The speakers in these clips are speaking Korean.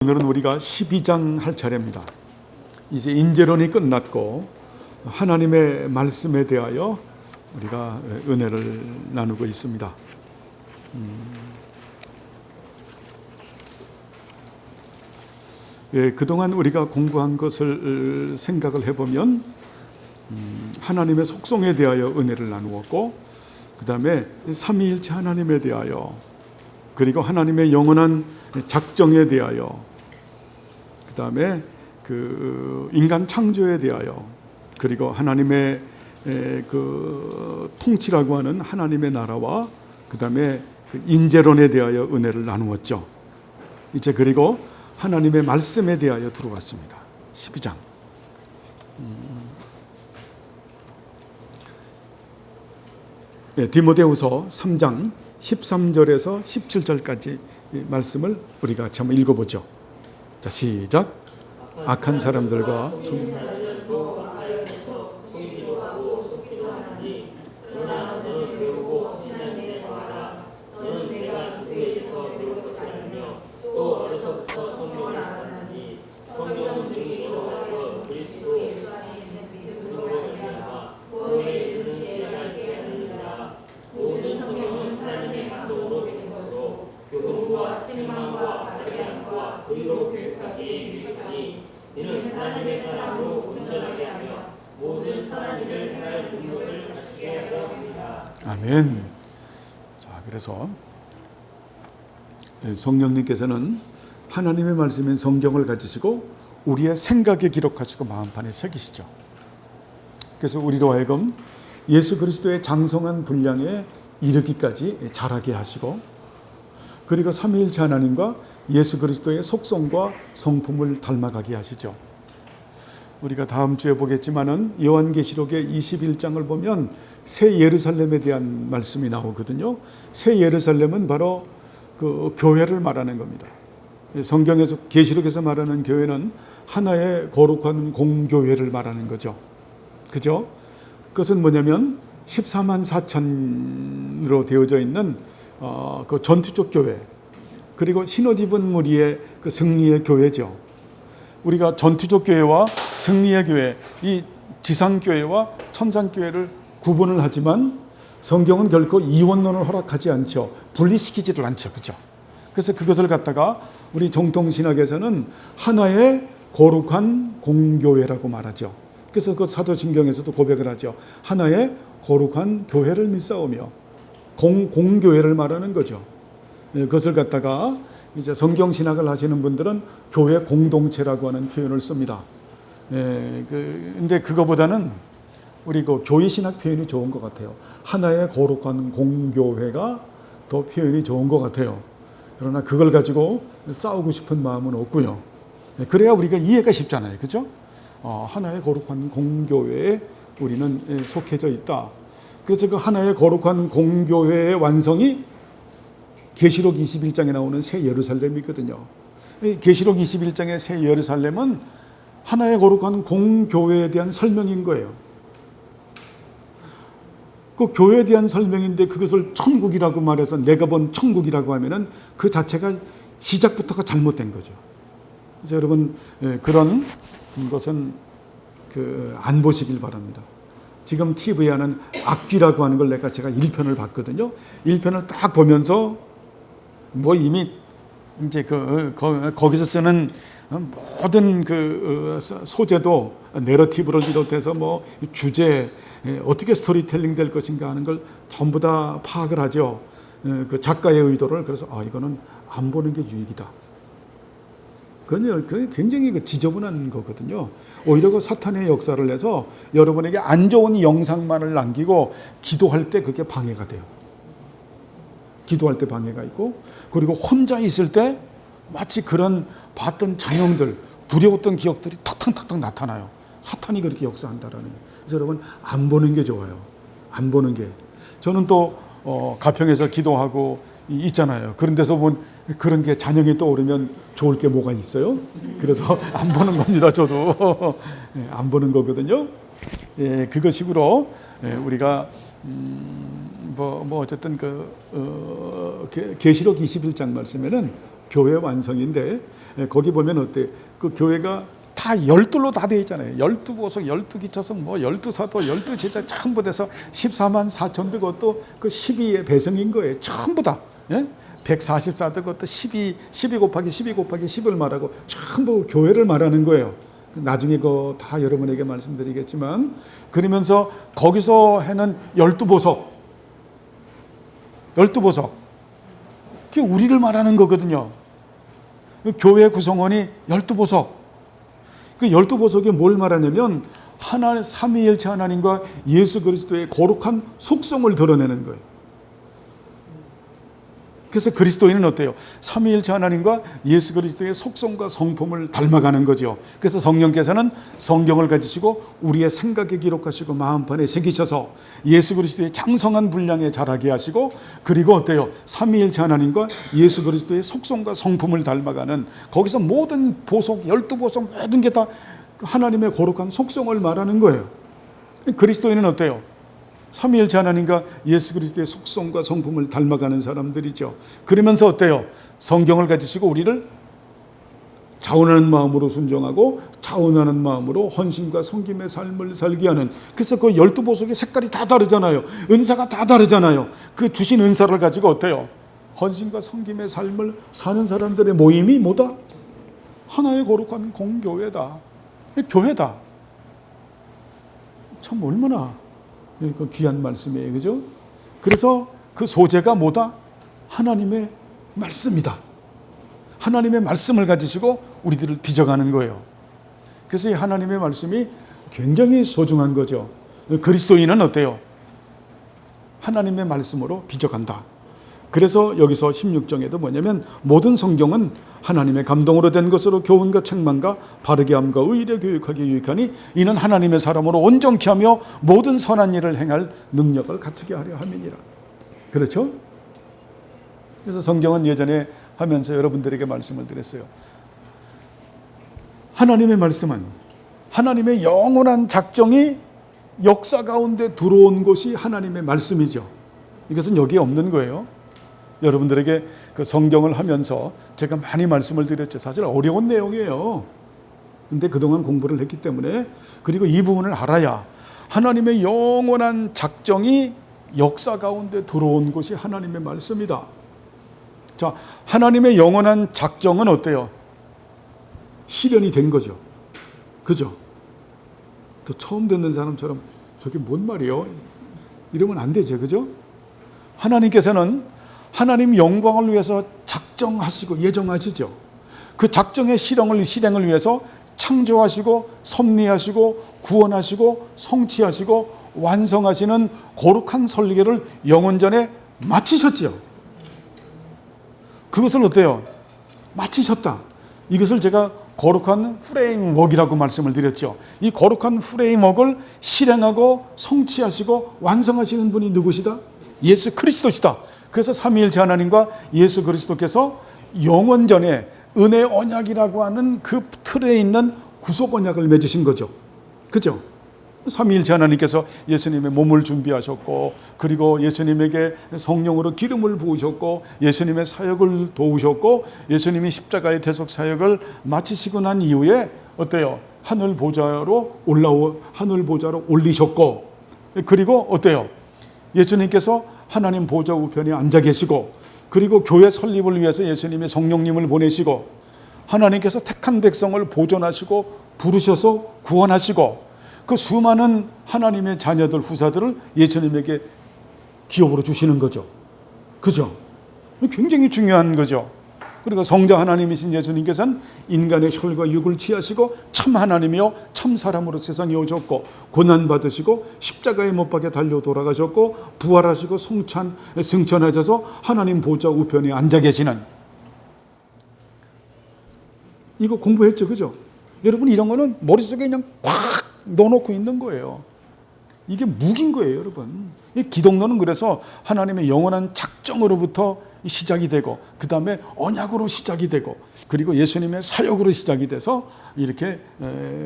오늘은 우리가 12장 할 차례입니다. 이제 인재론이 끝났고 하나님의 말씀에 대하여 우리가 은혜를 나누고 있습니다. 그동안 우리가 공부한 것을 생각을 해보면 하나님의 속성에 대하여 은혜를 나누었고, 그 다음에 삼위일체 하나님에 대하여, 그리고 하나님의 영원한 작정에 대하여, 그 다음에 그 인간 창조에 대하여, 그리고 하나님의 그 통치라고 하는 하나님의 나라와 그 다음에 그 인재론에 대하여 은혜를 나누었죠. 이제 그리고 하나님의 말씀에 대하여 들어왔습니다. 12장. 디모데후서 3장 13절에서 17절까지 말씀을 우리가 같이 한번 읽어보죠. 자, 시작. 악한 사람들과 아멘. 자, 그래서 성령님께서는 하나님의 말씀인 성경을 가지시고 우리의 생각에 기록하시고 마음판에 새기시죠. 그래서 우리로 하여금 예수 그리스도의 장성한 분량에 이르기까지 자라게 하시고, 그리고 삼위일체 하나님과 예수 그리스도의 속성과 성품을 닮아가게 하시죠. 우리가 다음 주에 보겠지만은 요한계시록의 21장을 보면 새 예루살렘에 대한 말씀이 나오거든요. 새 예루살렘은 바로 그 교회를 말하는 겁니다. 성경에서, 계시록에서 말하는 교회는 하나의 거룩한 공교회를 말하는 거죠. 그죠? 그것은 뭐냐면 14만 4천으로 되어져 있는 그 전투적 교회, 그리고 신옷 입은 무리의 그 승리의 교회죠. 우리가 전투적 교회와 승리의 교회, 이 지상교회와 천상교회를 구분을 하지만 성경은 결코 이원론을 허락하지 않죠. 분리시키지를 않죠. 그죠? 그래서 그것을 갖다가 우리 정통신학에서는 하나의 거룩한 공교회라고 말하죠. 그래서 그 사도신경에서도 고백을 하죠. 하나의 거룩한 교회를 믿사오며, 공교회를 말하는 거죠. 그것을 갖다가 이제 성경신학을 하시는 분들은 교회 공동체라고 하는 표현을 씁니다. 근데 그거보다는 우리 그 교회신학 표현이 좋은 것 같아요. 하나의 거룩한 공교회가 더 표현이 좋은 것 같아요. 그러나 그걸 가지고 싸우고 싶은 마음은 없고요. 그래야 우리가 이해가 쉽잖아요. 그죠? 하나의 거룩한 공교회에 우리는 속해져 있다. 그래서 그 하나의 거룩한 공교회의 완성이 계시록 21장에 나오는 새 예루살렘이거든요. 계시록 21장의 새 예루살렘은 하나의 거룩한 공교회에 대한 설명인 거예요. 그 교회에 대한 설명인데 그것을 천국이라고 말해서 내가 본 천국이라고 하면은 그 자체가 시작부터가 잘못된 거죠. 그래서 여러분, 그런 것은 안 보시길 바랍니다. 지금 TV에 하는 악귀라고 하는 걸 제가 1편을 봤거든요. 1편을 딱 보면서 뭐 이미 이제 거기서 쓰는 모든 그 소재도 내러티브를 비롯해서 뭐 주제, 어떻게 스토리텔링 될 것인가 하는 걸 전부 다 파악을 하죠. 그 작가의 의도를. 그래서 이거는 안 보는 게 유익이다. 그건 굉장히 지저분한 거거든요. 오히려 그 사탄의 역사를 해서 여러분에게 안 좋은 영상만을 남기고 기도할 때 그게 방해가 돼요. 기도할 때 방해가 있고, 그리고 혼자 있을 때 마치 그런 봤던 장면들, 두려웠던 기억들이 탁탁탁탁 나타나요. 사탄이 그렇게 역사한다라는 거예요. 그래서 여러분, 안 보는 게 좋아요. 안 보는 게. 저는 또 가평에서 기도하고 있잖아요. 그런 데서 본 그런 게 잔영이 떠오르면 좋을 게 뭐가 있어요? 그래서 안 보는 겁니다. 저도 안 보는 거거든요. 그것식으로 우리가 어쨌든 계시록 21장 말씀에는 교회 완성인데 거기 보면 어때? 그 교회가 다 12로 다 되어 있잖아요. 12보석, 12기초석, 뭐 12사도, 12제자 전부 돼서 14만 4천 대 것도 그 12의 배성인 거예요. 전부 다. 144대 것도 12 곱하기 12 곱하기 10을 말하고 전부 교회를 말하는 거예요. 나중에 그 다 여러분에게 말씀드리겠지만, 그러면서 거기서 해는 12보석. 그게 우리를 말하는 거거든요. 교회 구성원이 12보석. 그 12보석이 뭘 말하냐면 하나님, 삼위일체 하나님과 예수 그리스도의 거룩한 속성을 드러내는 거예요. 그래서 그리스도인은 어때요? 삼위일체 하나님과 예수 그리스도의 속성과 성품을 닮아가는 거죠. 그래서 성령께서는 성경을 가지시고 우리의 생각에 기록하시고 마음판에 새기셔서 예수 그리스도의 장성한 분량에 자라게 하시고, 그리고 어때요? 삼위일체 하나님과 예수 그리스도의 속성과 성품을 닮아가는, 거기서 모든 보석, 12보석 모든 게 다 하나님의 거룩한 속성을 말하는 거예요. 그리스도인은 어때요? 삼위일체 하나님과 예수 그리스도의 속성과 성품을 닮아가는 사람들이죠. 그러면서 어때요? 성경을 가지시고 우리를 자원하는 마음으로 순종하고 자원하는 마음으로 헌신과 섬김의 삶을 살게 하는, 그래서 그 12보석의 색깔이 다 다르잖아요. 은사가 다 다르잖아요. 그 주신 은사를 가지고 어때요? 헌신과 섬김의 삶을 사는 사람들의 모임이 뭐다? 하나의 거룩한 공교회다. 교회다. 참 얼마나 그 귀한 말씀이에요. 그죠? 그래서 그 소재가 뭐다? 하나님의 말씀이다. 하나님의 말씀을 가지시고 우리들을 빚어가는 거예요. 그래서 이 하나님의 말씀이 굉장히 소중한 거죠. 그리스도인은 어때요? 하나님의 말씀으로 빚어간다. 그래서 여기서 16정에도 뭐냐면 모든 성경은 하나님의 감동으로 된 것으로 교훈과 책망과 바르게 함과 의를 교육하기에 유익하니 이는 하나님의 사람으로 온전케 하며 모든 선한 일을 행할 능력을 갖추게 하려 함이니라. 그렇죠? 그래서 성경은 예전에 하면서 여러분들에게 말씀을 드렸어요. 하나님의 말씀은 하나님의 영원한 작정이 역사 가운데 들어온 것이 하나님의 말씀이죠. 이것은 여기에 없는 거예요. 여러분들에게 그 성경을 하면서 제가 많이 말씀을 드렸죠. 사실 어려운 내용이에요. 근데 그동안 공부를 했기 때문에, 그리고 이 부분을 알아야 하나님의 영원한 작정이 역사 가운데 들어온 것이 하나님의 말씀이다. 자, 하나님의 영원한 작정은 어때요? 실현이 된 거죠. 그죠? 또 처음 듣는 사람처럼 저게 뭔 말이에요? 이러면 안 되죠. 그죠? 하나님께서는 하나님 영광을 위해서 작정하시고 예정하시죠. 그 작정의 실행을 위해서 창조하시고 섭리하시고 구원하시고 성취하시고 완성하시는 거룩한 설계를 영원전에 마치셨죠. 그것을 어때요? 마치셨다. 이것을 제가 거룩한 프레임워크이라고 말씀을 드렸죠. 이 거룩한 프레임워크를 실행하고 성취하시고 완성하시는 분이 누구시다? 예수 그리스도시다. 그래서 삼위일체 하나님과 예수 그리스도께서 영원전에 은혜 언약이라고 하는 그 틀에 있는 구속 언약을 맺으신 거죠. 그죠? 삼위일체 하나님께서 예수님의 몸을 준비하셨고, 그리고 예수님에게 성령으로 기름을 부으셨고, 예수님의 사역을 도우셨고, 예수님이 십자가의 대속 사역을 마치시고 난 이후에 어때요? 하늘 보좌로 올리셨고, 그리고 어때요? 예수님께서 하나님 보좌 우편에 앉아 계시고, 그리고 교회 설립을 위해서 예수님의 성령님을 보내시고, 하나님께서 택한 백성을 보존하시고 부르셔서 구원하시고, 그 수많은 하나님의 자녀들, 후사들을 예수님에게 기업으로 주시는 거죠. 그죠? 굉장히 중요한 거죠. 그리고 성자 하나님이신 예수님께서는 인간의 혈과 육을 취하시고 참 하나님이요 참 사람으로 세상에 오셨고, 고난받으시고 십자가에 못 박혀 달려 돌아가셨고, 부활하시고 승천하셔서 하나님 보좌 우편에 앉아 계시는, 이거 공부했죠. 그죠? 여러분, 이런 거는 머릿속에 그냥 꽉 넣어놓고 있는 거예요. 이게 무기인 거예요, 여러분. 이 기독론은 그래서 하나님의 영원한 작정으로부터 시작이 되고, 그 다음에 언약으로 시작이 되고, 그리고 예수님의 사역으로 시작이 돼서 이렇게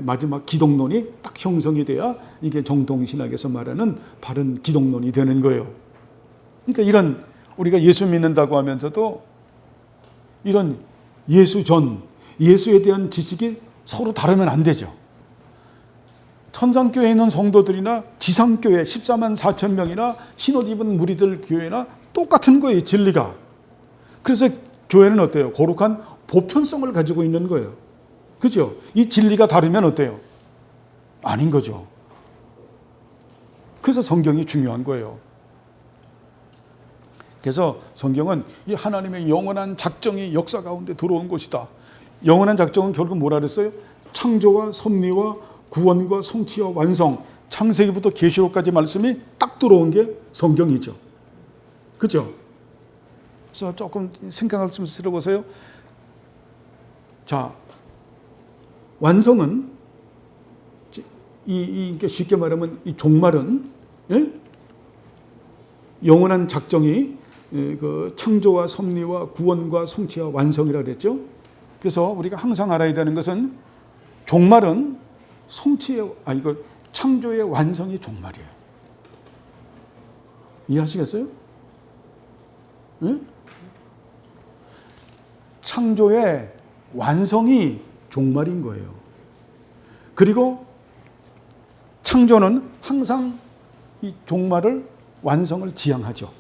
마지막 기독론이 딱 형성이 돼야 이게 정통신학에서 말하는 바른 기독론이 되는 거예요. 그러니까 이런, 우리가 예수 믿는다고 하면서도 이런 예수 전, 예수에 대한 지식이 서로 다르면 안 되죠. 천상교회에 있는 성도들이나 지상교회 14만 4천 명이나 신옷 입은 무리들 교회나 똑같은 거예요, 진리가. 그래서 교회는 어때요? 거룩한 보편성을 가지고 있는 거예요. 그죠? 이 진리가 다르면 어때요? 아닌 거죠. 그래서 성경이 중요한 거예요. 그래서 성경은 이 하나님의 영원한 작정이 역사 가운데 들어온 것이다. 영원한 작정은 결국 뭐라 그랬어요? 창조와 섭리와 구원과 성취와 완성, 창세기부터 계시록까지 말씀이 딱 들어온 게 성경이죠. 그죠? 그래서 조금 생각할 좀 들어보세요. 자, 완성은 쉽게 말하면 이 종말은, 예? 영원한 작정이 그 창조와 섭리와 구원과 성취와 완성이라 그랬죠. 그래서 우리가 항상 알아야 되는 것은 종말은 창조의 완성이 종말이에요. 이해하시겠어요? 예? 창조의 완성이 종말인 거예요. 그리고 창조는 항상 이 종말을 완성을 지향하죠.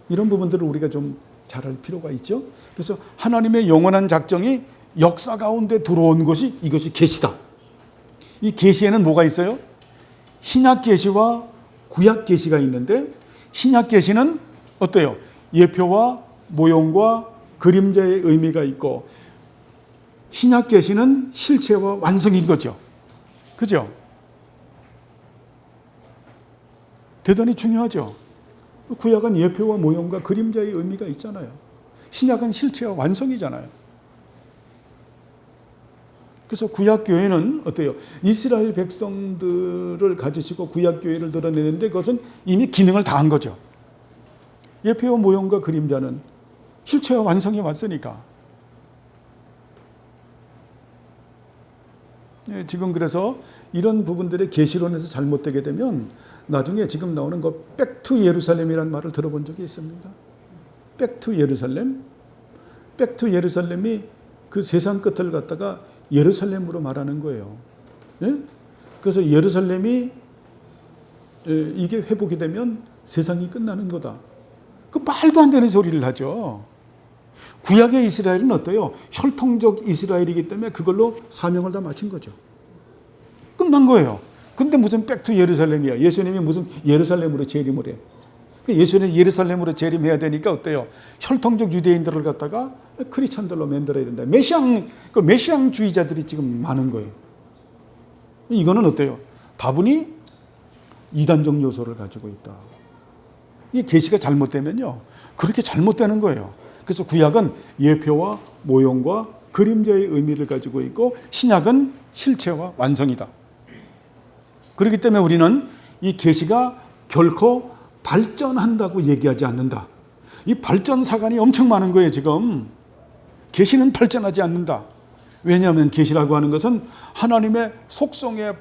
이런 부분들을 우리가 좀 잘 알 필요가 있죠. 그래서 하나님의 영원한 작정이 역사 가운데 들어온 것이 이것이 계시다. 이 계시에는 뭐가 있어요? 신약 계시와 구약 계시가 있는데, 신약 계시는 어때요? 예표와 모형과 그림자의 의미가 있고, 신약 계시는 실체와 완성인 거죠. 그죠? 대단히 중요하죠. 구약은 예표와 모형과 그림자의 의미가 있잖아요. 신약은 실체와 완성이잖아요. 그래서 구약교회는 어때요? 이스라엘 백성들을 가지시고 구약교회를 드러내는데 그것은 이미 기능을 다한 거죠. 예표와 모형과 그림자는 실체와 완성이 왔으니까. 지금 그래서 이런 부분들의 계시론에서 잘못되게 되면 나중에 지금 나오는 거 백투 예루살렘이라는 말을 들어본 적이 있습니다. 백투 예루살렘. 백투 예루살렘이 그 세상 끝을 갖다가 예루살렘으로 말하는 거예요. 예? 그래서 예루살렘이 이게 회복이 되면 세상이 끝나는 거다. 그 말도 안 되는 소리를 하죠. 구약의 이스라엘은 어때요? 혈통적 이스라엘이기 때문에 그걸로 사명을 다 마친 거죠. 끝난 거예요. 근데 무슨 백투 예루살렘이야. 예수님이 무슨 예루살렘으로 재림을 해. 예수님이 예루살렘으로 재림해야 되니까 어때요? 혈통적 유대인들을 갖다가 크리스찬들로 만들어야 된다. 메시앙주의자들이 지금 많은 거예요. 이거는 어때요? 다분히 이단적 요소를 가지고 있다. 이 계시가 잘못되면요, 그렇게 잘못되는 거예요. 그래서 구약은 예표와 모형과 그림자의 의미를 가지고 있고, 신약은 실체와 완성이다. 그렇기 때문에 우리는 이 계시가 결코 발전한다고 얘기하지 않는다. 이 발전 사관이 엄청 많은 거예요, 지금. 계시는 발전하지 않는다. 왜냐하면 계시라고 하는 것은 하나님의 속성의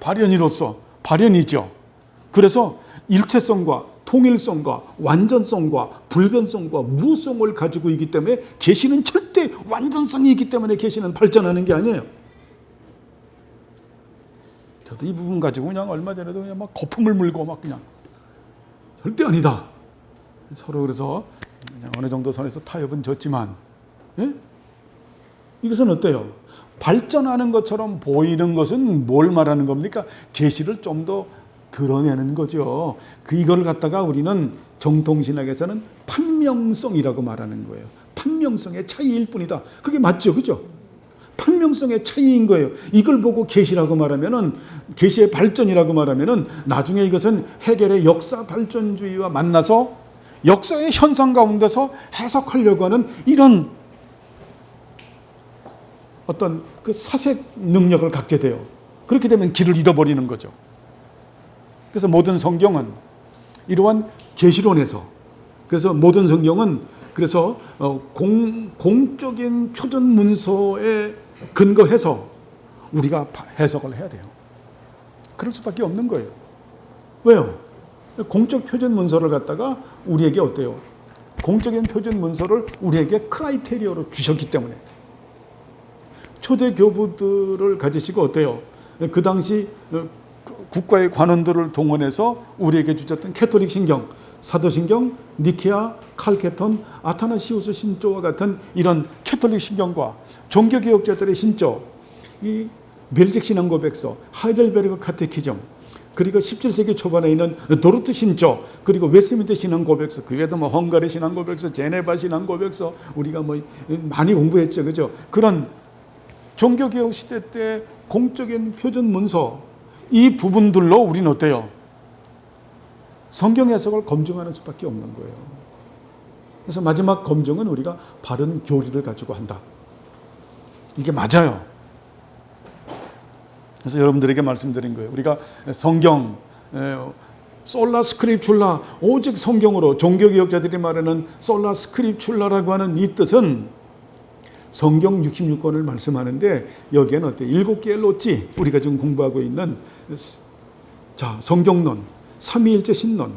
발현이죠. 그래서 일체성과 통일성과 완전성과 불변성과 무성을 가지고 있기 때문에 계시는 절대 완전성이 있기 때문에 계시는 발전하는 게 아니에요. 저도 이 부분 가지고 그냥 얼마 전에도 그냥 막 거품을 물고 막 그냥 절대 아니다. 서로 그래서 그냥 어느 정도 선에서 타협은 졌지만, 예? 이것은 어때요? 발전하는 것처럼 보이는 것은 뭘 말하는 겁니까? 계시를 좀 더 드러내는 거죠. 이걸 갖다가 우리는 정통신학에서는 판명성이라고 말하는 거예요. 판명성의 차이일 뿐이다. 그게 맞죠, 그죠? 판명성의 차이인 거예요. 이걸 보고 계시라고 말하면은, 계시의 발전이라고 말하면은 나중에 이것은 해결의 역사 발전주의와 만나서 역사의 현상 가운데서 해석하려고 하는 이런 어떤 그 사색 능력을 갖게 돼요. 그렇게 되면 길을 잃어버리는 거죠. 그래서 모든 성경은 이러한 계시론에서, 그래서 모든 성경은 그래서 공적인 표준 문서에 근거해서 우리가 해석을 해야 돼요. 그럴 수밖에 없는 거예요. 왜요? 공적 표준 문서를 갖다가 우리에게 어때요? 공적인 표준 문서를 우리에게 크라이테리어로 주셨기 때문에. 초대 교부들을 가지시고 어때요? 그 당시 국가의 관원들을 동원해서 우리에게 주셨던 캐톨릭 신경, 사도신경, 니케아, 칼케톤, 아타나시우스 신조와 같은 이런 캐톨릭 신경과 종교개혁자들의 신조, 이 벨직 신앙고백서, 하이델베르그 카테키즘, 그리고 17세기 초반에 있는 도르트 신조, 그리고 웨스트민스터 신앙고백서, 그 외에도 뭐 헝가리 신앙고백서, 제네바 신앙고백서, 우리가 뭐 많이 공부했죠, 그죠? 그런 종교개혁 시대 때 공적인 표준 문서, 이 부분들로 우리는 어때요? 성경 해석을 검증하는 수밖에 없는 거예요. 그래서 마지막 검증은 우리가 바른 교리를 가지고 한다. 이게 맞아요. 그래서 여러분들에게 말씀드린 거예요. 우리가 성경, 솔라 스크립출라, 오직 성경으로, 종교개혁자들이 말하는 솔라 스크립출라라고 하는 이 뜻은 성경 66권을 말씀하는데 여기에는 어때요? 7개의 로지, 우리가 지금 공부하고 있는 자, 성경론, 삼위일체 신론,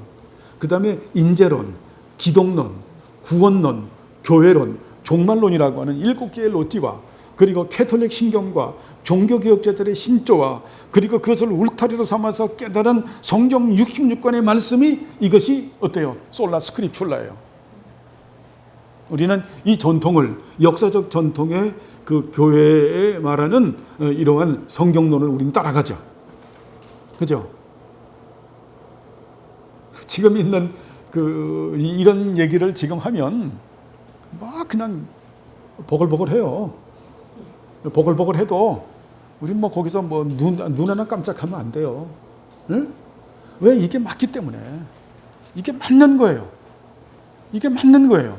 그 다음에 인재론, 기독론, 구원론, 교회론, 종말론이라고 하는 7개의 로지와 그리고 캐톨릭 신경과 종교개혁자들의 신조와 그리고 그것을 울타리로 삼아서 깨달은 성경 66권의 말씀이 이것이 어때요? 솔라 스크립출라예요. 우리는 이 전통을, 역사적 전통의 그 교회에 말하는 이러한 성경론을 우리는 따라가죠. 그죠? 지금 있는 이런 얘기를 지금 하면 막 그냥 보글보글해요. 보글보글해도 우린 뭐 거기서 뭐 눈 하나 깜짝하면 안 돼요. 응? 왜? 이게 맞기 때문에. 이게 맞는 거예요. 이게 맞는 거예요.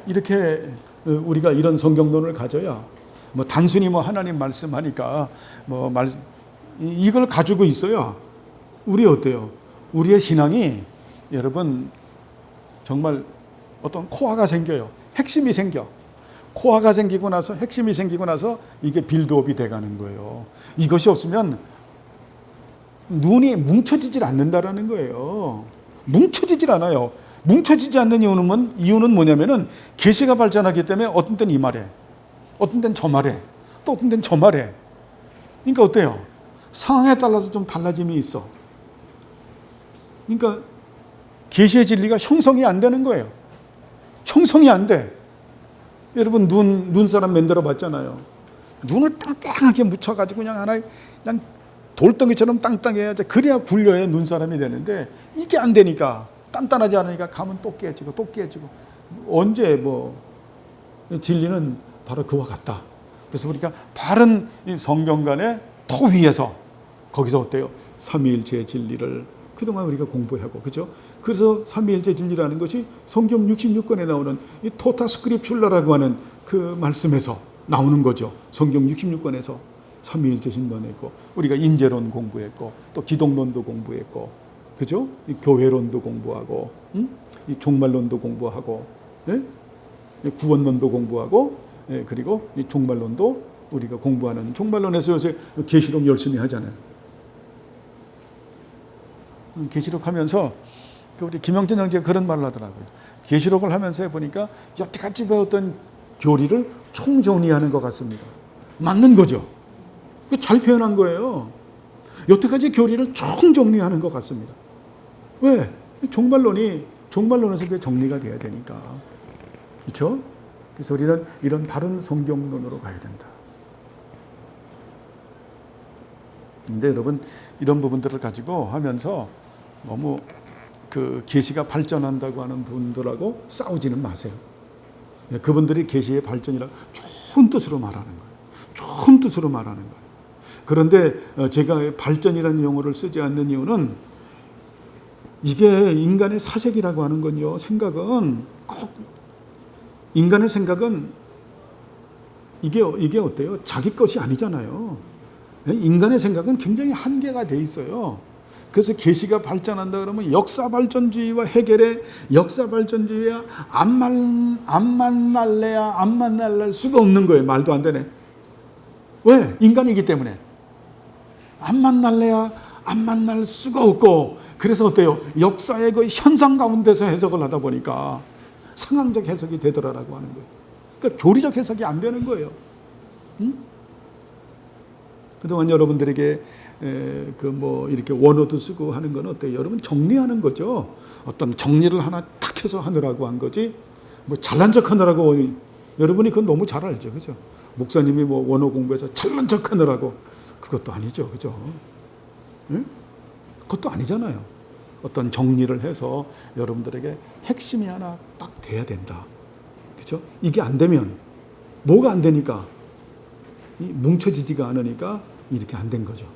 이렇게 우리가 이런 성경론을 가져야 뭐 단순히 뭐 하나님 말씀하니까 뭐 이걸 가지고 있어야 우리 어때요? 우리의 신앙이 여러분 정말 어떤 코어가 생겨요. 핵심이 생겨. 코어가 생기고 나서 핵심이 생기고 나서 이게 빌드업이 돼가는 거예요. 이것이 없으면 눈이 뭉쳐지질 않는다라는 거예요. 뭉쳐지질 않아요. 뭉쳐지지 않는 이유는 뭐냐면은 계시가 발전하기 때문에 어떤 때는 이 말에, 어떤 때는 저 말에, 또 어떤 때는 저 말에. 그러니까 어때요? 상황에 따라서 좀 달라짐이 있어. 그러니까 계시의 진리가 형성이 안 되는 거예요. 형성이 안 돼. 여러분 눈사람 만들어 봤잖아요. 눈을 땅땅하게 묻혀가지고 그냥 돌덩이처럼 땅땅해야지 그래야 굴려야 눈사람이 되는데 이게 안 되니까 단단하지 않으니까 가면 또 깨지고 또 깨지고 언제 뭐 진리는 바로 그와 같다. 그래서 우리가 바른 성경관의 토 위에서 거기서 어때요? 삼위일체의 진리를 그동안 우리가 공부하고 그죠? 그래서 삼위일체 진리라는 것이 성경 66권에 나오는 이 토타 스크립출라라고 하는 그 말씀에서 나오는 거죠. 성경 66권에서 삼위일체 신론했고 우리가 인재론 공부했고 또 기독론도 공부했고 그죠? 이 교회론도 공부하고 이 종말론도 공부하고 이 구원론도 공부하고 그리고 이 종말론도 우리가 공부하는 종말론에서 요새 계시록 열심히 하잖아요. 계시록 하면서 우리 김영진 형제가 그런 말을 하더라고요. 계시록을 하면서 해보니까 여태까지 배웠던 교리를 총정리하는 것 같습니다. 맞는 거죠. 잘 표현한 거예요. 여태까지 교리를 총정리하는 것 같습니다. 왜? 종말론에서 그게 정리가 돼야 되니까. 그렇죠? 그래서 우리는 이런 바른 성경론으로 가야 된다. 근데 여러분 이런 부분들을 가지고 하면서 너무 그 계시가 발전한다고 하는 분들하고 싸우지는 마세요. 그분들이 계시의 발전이라고 좋은 뜻으로 말하는 거예요. 좋은 뜻으로 말하는 거예요. 그런데 제가 발전이라는 용어를 쓰지 않는 이유는 이게 인간의 사색이라고 하는 건요. 생각은 꼭 인간의 생각은 이게 어때요? 자기 것이 아니잖아요. 인간의 생각은 굉장히 한계가 돼 있어요. 그래서 계시가 발전한다 그러면 역사 발전주의와 해결의 역사 발전주의야 안 만날 수가 없는 거예요. 말도 안 되네. 왜? 인간이기 때문에. 안 만날 수가 없고 그래서 어때요? 역사의 그 현상 가운데서 해석을 하다 보니까 상황적 해석이 되더라라고 하는 거예요. 그러니까 교리적 해석이 안 되는 거예요. 그동안 여러분들에게 이렇게 원어도 쓰고 하는 건 어때요? 여러분 정리하는 거죠. 어떤 정리를 하나 탁 해서 하느라고 한 거지. 잘난 척 하느라고 여러분이 그건 너무 잘 알죠, 그죠? 목사님이 원어 공부해서 잘난 척 하느라고 그것도 아니죠, 그죠? 응? 그것도 아니잖아요. 어떤 정리를 해서 여러분들에게 핵심이 하나 딱 돼야 된다, 그죠? 이게 안 되면 뭐가 안 되니까 뭉쳐지지가 않으니까 이렇게 안 된 거죠.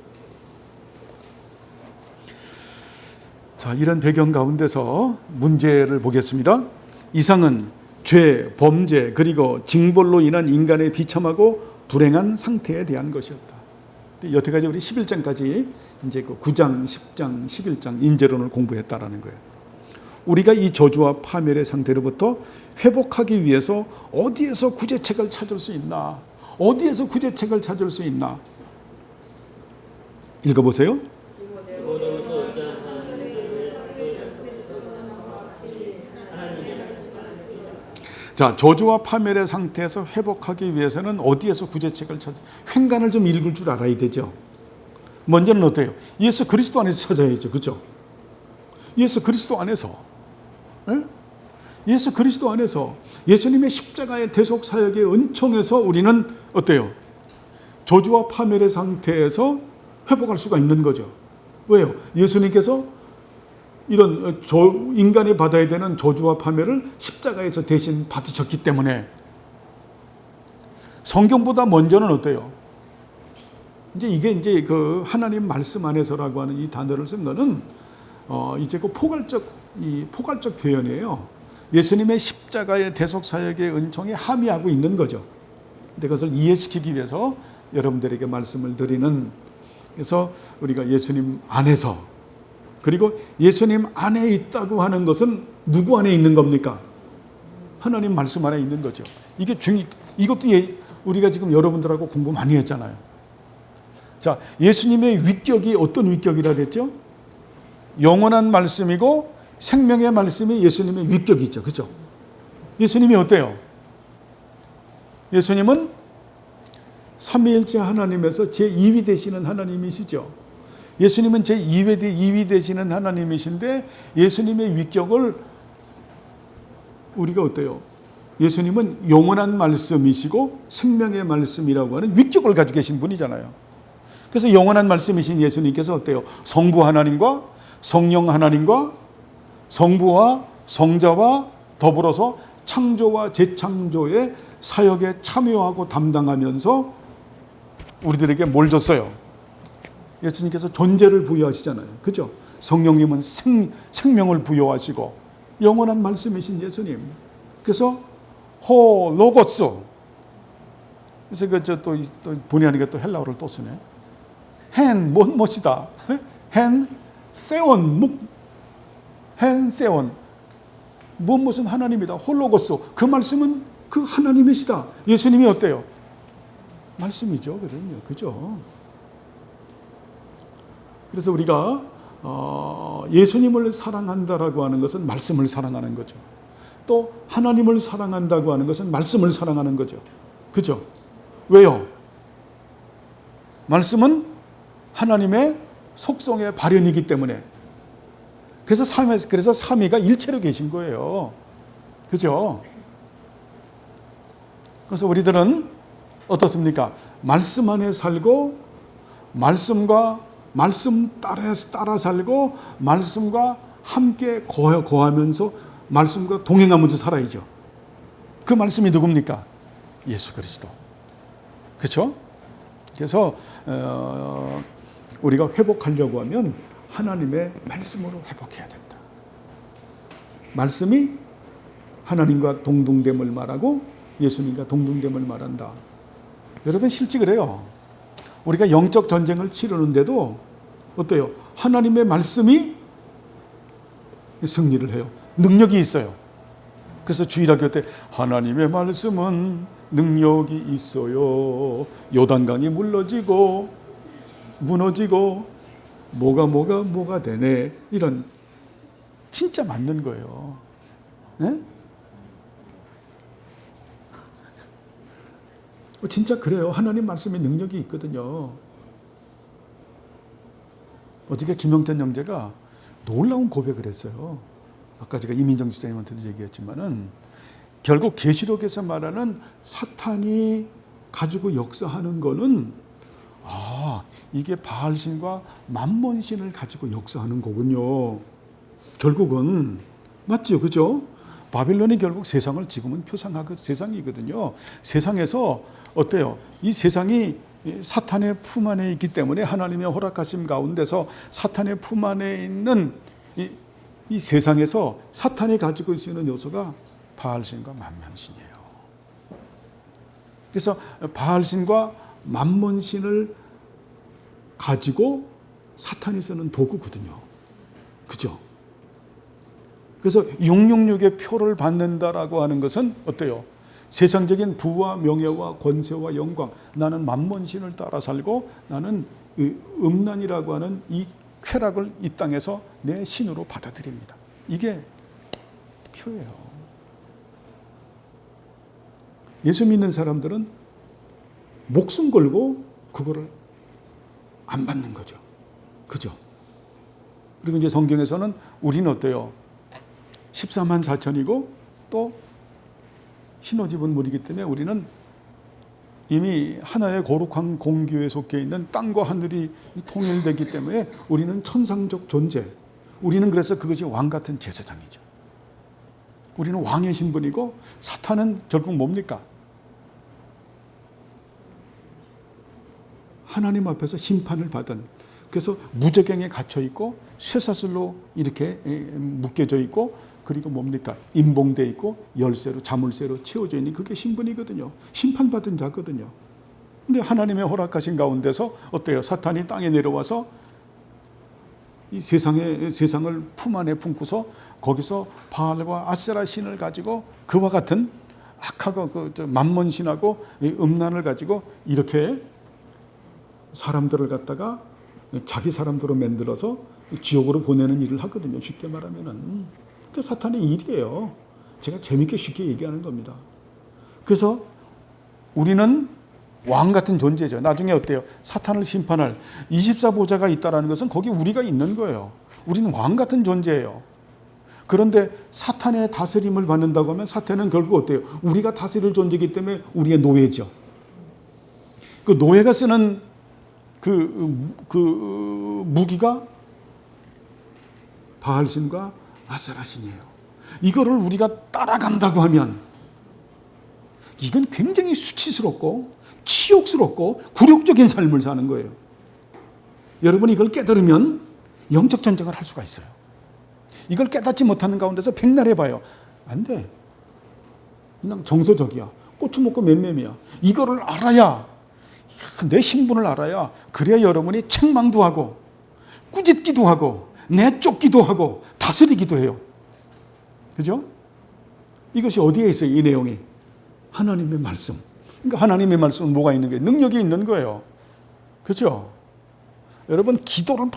자, 이런 배경 가운데서 문제를 보겠습니다. 이상은 죄, 범죄, 그리고 징벌로 인한 인간의 비참하고 불행한 상태에 대한 것이었다. 여태까지 우리 11장까지 이제 9장, 10장, 11장 인재론을 공부했다라는 거예요. 우리가 이 저주와 파멸의 상태로부터 회복하기 위해서 어디에서 구제책을 찾을 수 있나? 어디에서 구제책을 찾을 수 있나? 읽어보세요. 자, 저주와 파멸의 상태에서 회복하기 위해서는 어디에서 구제책을 찾아? 횡간을 좀 읽을 줄 알아야 되죠. 먼저는 어때요? 예수 그리스도 안에서 찾아야죠, 그렇죠? 예수 그리스도 안에서, 예수 그리스도 안에서 예수님의 십자가의 대속 사역의 은총에서 우리는 어때요? 저주와 파멸의 상태에서 회복할 수가 있는 거죠. 왜요? 예수님께서 이런 인간이 받아야 되는 저주와 파멸을 십자가에서 대신 받으셨기 때문에 성경보다 먼저는 어때요? 이게 그 하나님 말씀 안에서라고 하는 이 단어를 쓴 거는 이제 그 포괄적 표현이에요. 예수님의 십자가의 대속 사역의 은총에 함의하고 있는 거죠. 근데 그것을 이해시키기 위해서 여러분들에게 말씀을 드리는, 그래서 우리가 예수님 안에서, 그리고 예수님 안에 있다고 하는 것은 누구 안에 있는 겁니까? 하나님 말씀 안에 있는 거죠. 이것도 우리가 지금 여러분들하고 공부 많이 했잖아요. 자, 예수님의 위격이 어떤 위격이라 그랬죠? 영원한 말씀이고 생명의 말씀이 예수님의 위격이죠. 그렇죠? 예수님이 어때요? 예수님은 삼위일체 하나님에서 제2위 되시는 하나님이시죠. 예수님은 제2위 되시는 하나님이신데 예수님의 위격을 우리가 어때요? 예수님은 영원한 말씀이시고 생명의 말씀이라고 하는 위격을 가지고 계신 분이잖아요. 그래서 영원한 말씀이신 예수님께서 어때요? 성부 하나님과 성령 하나님과 성부와 성자와 더불어서 창조와 재창조의 사역에 참여하고 담당하면서 우리들에게 뭘 줬어요? 예수님께서 존재를 부여하시잖아요. 그죠? 성령님은 생명을 부여하시고 영원한 말씀이신 예수님. 그래서 로고스. 그래서 또 본의 아니게 또 헬라어를 또 쓰네. 무엇이다. 세온. 무엇은 하나님이다. 홀로고스. 그 말씀은 그 하나님이시다. 예수님이 어때요? 말씀이죠. 그럼요. 그죠? 그래서 우리가 예수님을 사랑한다라고 하는 것은 말씀을 사랑하는 거죠. 또 하나님을 사랑한다고 하는 것은 말씀을 사랑하는 거죠. 그죠? 왜요? 말씀은 하나님의 속성의 발현이기 때문에. 그래서 삼위가 일체로 계신 거예요. 그죠? 그래서 우리들은 어떻습니까? 말씀 안에 살고 말씀 따라 살고 말씀과 함께 거하면서 말씀과 동행하면서 살아야죠. 그 말씀이 누굽니까? 예수 그리스도. 그렇죠? 그래서 우리가 회복하려고 하면 하나님의 말씀으로 회복해야 된다. 말씀이 하나님과 동등됨을 말하고 예수님과 동등됨을 말한다. 여러분 실제 그래요. 우리가 영적 전쟁을 치르는데도 어때요? 하나님의 말씀이 승리를 해요. 능력이 있어요. 그래서 주일학교 때 하나님의 말씀은 능력이 있어요. 요단강이 무너지고 뭐가 되네. 이런 진짜 맞는 거예요. 네? 진짜 그래요. 하나님 말씀에 능력이 있거든요. 어저께 김영찬 형제가 놀라운 고백을 했어요. 아까 제가 이민정 지사님한테도 얘기했지만은 결국 계시록에서 말하는 사탄이 가지고 역사하는 거는 이게 바알신과 만몬신을 가지고 역사하는 거군요. 결국은 맞죠, 그죠? 바빌론이 결국 세상을 지금은 표상하고 세상이거든요. 세상에서 어때요? 이 세상이 사탄의 품 안에 있기 때문에 하나님의 허락하심 가운데서 사탄의 품 안에 있는 이 세상에서 사탄이 가지고 있는 요소가 바알신과 만몬신이에요. 그래서 바알신과 만몬신을 가지고 사탄이 쓰는 도구거든요. 그죠? 그래서 666의 표를 받는다라고 하는 것은 어때요? 세상적인 부와 명예와 권세와 영광, 나는 만몬신을 따라 살고 나는 음란이라고 하는 이 쾌락을 이 땅에서 내 신으로 받아들입니다. 이게 표예요. 예수 믿는 사람들은 목숨 걸고 그거를 안 받는 거죠. 그죠? 그리고 이제 성경에서는 우리는 어때요? 14만 4천이고 또 신옷 입은 무리이기 때문에 우리는 이미 하나의 거룩한 공교에 속해 있는 땅과 하늘이 통일되기 때문에 우리는 천상적 존재. 우리는 그래서 그것이 왕 같은 제사장이죠. 우리는 왕의 신분이고 사탄은 결국 뭡니까? 하나님 앞에서 심판을 받은, 그래서 무저갱에 갇혀 있고 쇠사슬로 이렇게 묶여져 있고, 그리고 뭡니까? 임봉돼 있고 열쇠로 자물쇠로 채워져 있는 그게 신분이거든요. 심판받은 자거든요. 근데 하나님의 허락하신 가운데서 어때요? 사탄이 땅에 내려와서 이 세상을 품 안에 품고서 거기서 바알과 아세라 신을 가지고 그와 같은 악하고 만몬 신하고 음란을 가지고 이렇게 사람들을 갖다가 자기 사람들로 만들어서 지옥으로 보내는 일을 하거든요. 쉽게 말하면은. 그 사탄의 일이에요. 제가 재밌게 쉽게 얘기하는 겁니다. 그래서 우리는 왕 같은 존재죠. 나중에 어때요? 사탄을 심판할 24보좌가 있다는 것은 거기 우리가 있는 거예요. 우리는 왕 같은 존재예요. 그런데 사탄의 다스림을 받는다고 하면 사탄은 결국 어때요? 우리가 다스릴 존재이기 때문에 우리의 노예죠. 그 노예가 쓰는 그 무기가 바알신과 아세라신이에요. 이거를 우리가 따라간다고 하면 이건 굉장히 수치스럽고 치욕스럽고 굴욕적인 삶을 사는 거예요. 여러분이 이걸 깨달으면 영적 전쟁을 할 수가 있어요. 이걸 깨닫지 못하는 가운데서 백날 해봐요. 안 돼. 그냥 정서적이야. 고추 먹고 맴맴이야. 이거를 알아야, 내 신분을 알아야, 그래야 여러분이 책망도 하고 꾸짖기도 하고 내쫓기도 하고 다스리기도 해요. 그죠? 이것이 어디에 있어요? 이 내용이 하나님의 말씀. 그러니까 하나님의 말씀은 뭐가 있는 거예요? 능력이 있는 거예요. 그렇죠? 여러분 기도를 막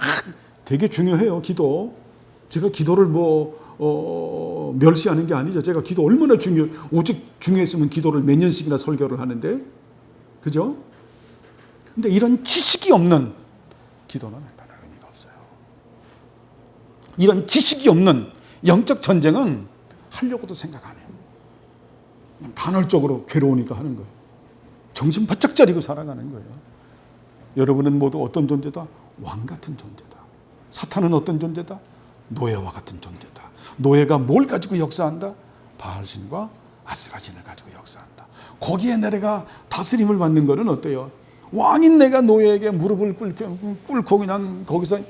되게 중요해요. 기도. 제가 기도를 멸시하는 게 아니죠. 제가 기도 얼마나 오직 중요했으면 기도를 몇 년씩이나 설교를 하는데, 그죠? 근데 이런 지식이 없는 기도는 별로 의미가 없어요. 이런 지식이 없는 영적 전쟁은 하려고도 생각 안 해요. 그냥 간헐적으로 괴로우니까 하는 거예요. 정신 바짝 차리고 살아가는 거예요. 여러분은 모두 어떤 존재다? 왕 같은 존재다. 사탄은 어떤 존재다? 노예와 같은 존재다. 노예가 뭘 가지고 역사한다? 바알신과 아세라신을 가지고 역사한다. 거기에 내가 다스림을 받는 거는 어때요? 왕인 내가 노예에게 무릎을 꿇고 그냥 거기서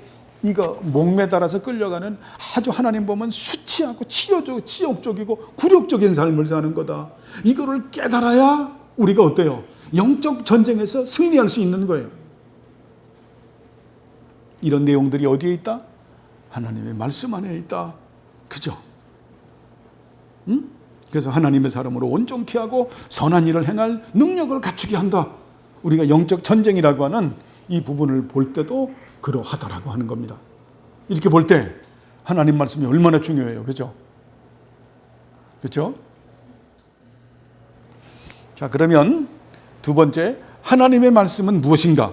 이거 목매달아서 끌려가는 아주 하나님 보면 수치하고 치욕적이고 굴욕적인 삶을 사는 거다. 이거를 깨달아야 우리가 어때요? 영적 전쟁에서 승리할 수 있는 거예요. 이런 내용들이 어디에 있다? 하나님의 말씀 안에 있다. 그죠? 응? 그래서 하나님의 사람으로 온전케 하고 선한 일을 행할 능력을 갖추게 한다. 우리가 영적 전쟁이라고 하는 이 부분을 볼 때도 그러하다라고 하는 겁니다. 이렇게 볼 때 하나님 말씀이 얼마나 중요해요. 그죠? 그렇죠? 자, 그러면 두 번째, 하나님의 말씀은 무엇인가?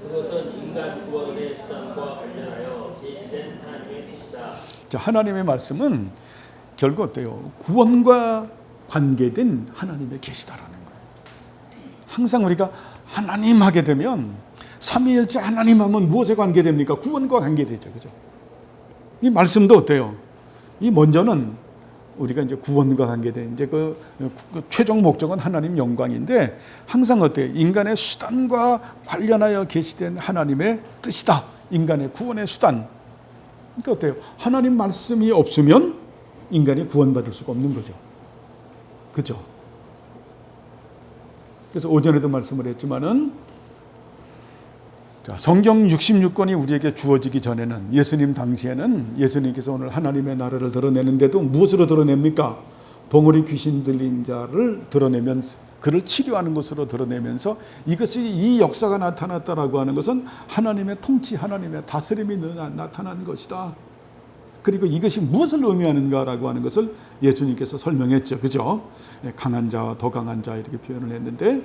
그것은 인간 구원의 수단과 관련하여 제시된 하나님의 뜻이다. 자, 하나님의 말씀은 결국 어때요? 구원과 관계된 하나님의 계시다라는 거예요. 항상 우리가 하나님 하게 되면 삼위일체 하나님 하면 무엇에 관계됩니까? 구원과 관계되죠. 그죠? 이 말씀도 어때요? 이 먼저는 우리가 이제 구원과 관계된 이제 그 최종 목적은 하나님 영광인데 항상 어때요? 인간의 수단과 관련하여 계시된 하나님의 뜻이다. 인간의 구원의 수단. 그러니까 어때요? 하나님 말씀이 없으면 인간이 구원받을 수가 없는 거죠. 그죠? 그래서 오전에도 말씀을 했지만은 자, 성경 66권이 우리에게 주어지기 전에는 예수님 당시에는 예수님께서 오늘 하나님의 나라를 드러내는데도 무엇으로 드러냅니까? 봉우리 귀신 들린 자를 드러내면서 그를 치료하는 것으로 드러내면서 이것이 이 역사가 나타났다라고 하는 것은 하나님의 통치, 하나님의 다스림이 나타난 것이다. 그리고 이것이 무엇을 의미하는가라고 하는 것을 예수님께서 설명했죠. 그죠? 강한 자와 더 강한 자 이렇게 표현을 했는데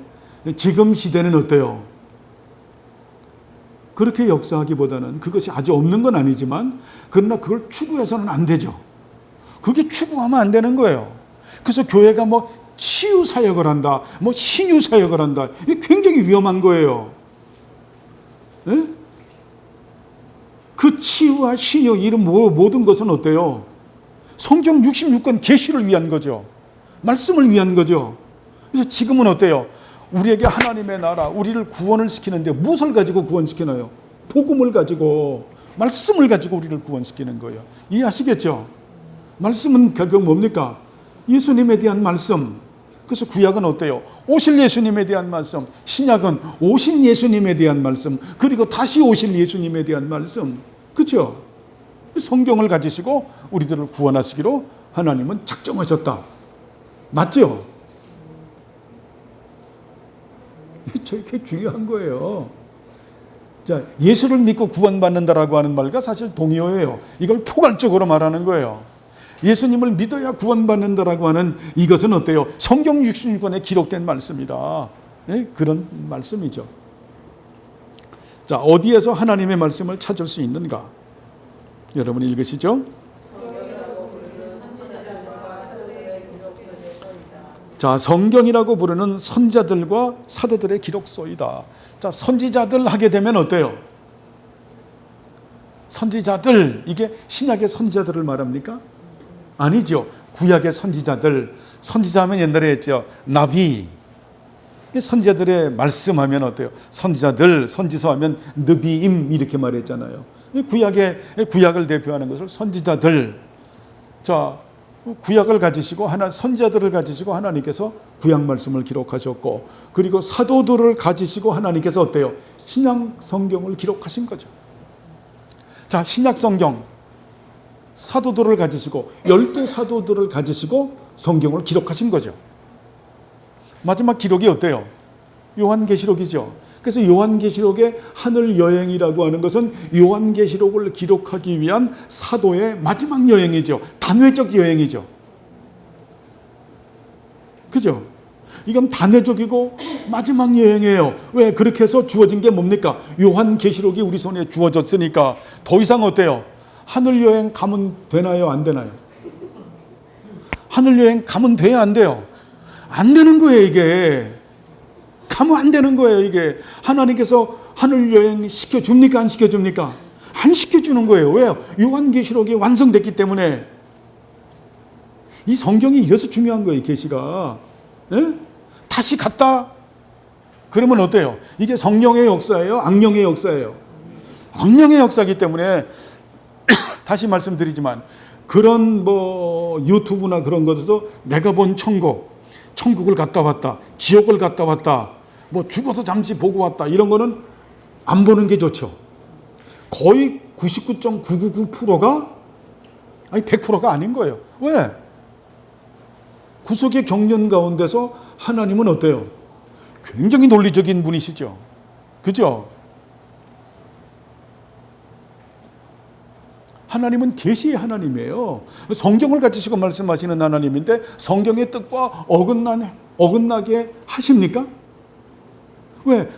지금 시대는 어때요? 그렇게 역사하기보다는 그것이 아주 없는 건 아니지만 그러나 그걸 추구해서는 안 되죠. 그게 추구하면 안 되는 거예요. 그래서 교회가 뭐 치유 사역을 한다, 뭐 신유 사역을 한다. 이게 굉장히 위험한 거예요. 네? 그 치유와 신유 이런 모든 것은 어때요? 성경 66권 계시를 위한 거죠. 말씀을 위한 거죠. 그래서 지금은 어때요? 우리에게 하나님의 나라, 우리를 구원을 시키는데 무엇을 가지고 구원시키나요? 복음을 가지고, 말씀을 가지고 우리를 구원시키는 거예요. 이해하시겠죠? 말씀은 결국 뭡니까? 예수님에 대한 말씀. 그래서 구약은 어때요? 오실 예수님에 대한 말씀, 신약은 오신 예수님에 대한 말씀, 그리고 다시 오실 예수님에 대한 말씀. 그렇죠? 성경을 가지시고 우리들을 구원하시기로 하나님은 작정하셨다. 맞죠? 이게 중요한 거예요. 자, 예수를 믿고 구원받는다라고 하는 말과 사실 동의어예요. 이걸 포괄적으로 말하는 거예요. 예수님을 믿어야 구원받는다라고 하는 이것은 어때요? 성경 66권에 기록된 말씀이다. 네? 그런 말씀이죠. 자, 어디에서 하나님의 말씀을 찾을 수 있는가? 여러분 읽으시죠? 자, 성경이라고 부르는 선지자들과 사도들의 기록서이다. 자, 선지자들 하게 되면 어때요? 선지자들, 이게 신약의 선지자들을 말합니까? 아니죠. 구약의 선지자들. 선지자하면 옛날에 했죠. 나비. 선지자들의 말씀하면 어때요? 선지자들, 선지서 하면 느비임 이렇게 말했잖아요. 구약을 대표하는 것을 선지자들. 자, 구약을 가지시고 선지자들을 가지시고 하나님께서 구약 말씀을 기록하셨고, 그리고 사도들을 가지시고 하나님께서 어때요? 신약 성경을 기록하신 거죠. 자, 신약 성경 사도들을 가지시고 12사도들을 가지시고 성경을 기록하신 거죠. 마지막 기록이 어때요? 요한계시록이죠. 그래서 요한계시록의 하늘 여행이라고 하는 것은 요한계시록을 기록하기 위한 사도의 마지막 여행이죠. 단회적 여행이죠. 그죠? 이건 단회적이고 마지막 여행이에요. 왜? 그렇게 해서 주어진 게 뭡니까? 요한계시록이 우리 손에 주어졌으니까 더 이상 어때요? 하늘 여행 가면 되나요? 안 되나요? 하늘 여행 가면 돼요? 안 돼요? 안 되는 거예요, 이게. 가면 안 되는 거예요, 이게. 하나님께서 하늘 여행 시켜줍니까? 안 시켜줍니까? 안 시켜주는 거예요. 왜요? 요한계시록이 완성됐기 때문에. 이 성경이 이래서 중요한 거예요, 계시가. 예? 다시 갔다? 그러면 어때요? 이게 성령의 역사예요? 악령의 역사예요? 악령의 역사이기 때문에 다시 말씀드리지만 그런 유튜브나 그런 것에서 내가 본 천국을 갔다 왔다, 지옥을 갔다 왔다, 죽어서 잠시 보고 왔다, 이런 거는 안 보는 게 좋죠. 거의 99.999%가 100%가 아닌 거예요. 왜? 구속의 경륜 가운데서 하나님은 어때요? 굉장히 논리적인 분이시죠. 그죠? 하나님은 계시의 하나님이에요. 성경을 가지시고 말씀하시는 하나님인데 성경의 뜻과 어긋난 어긋나게 하십니까? 왜?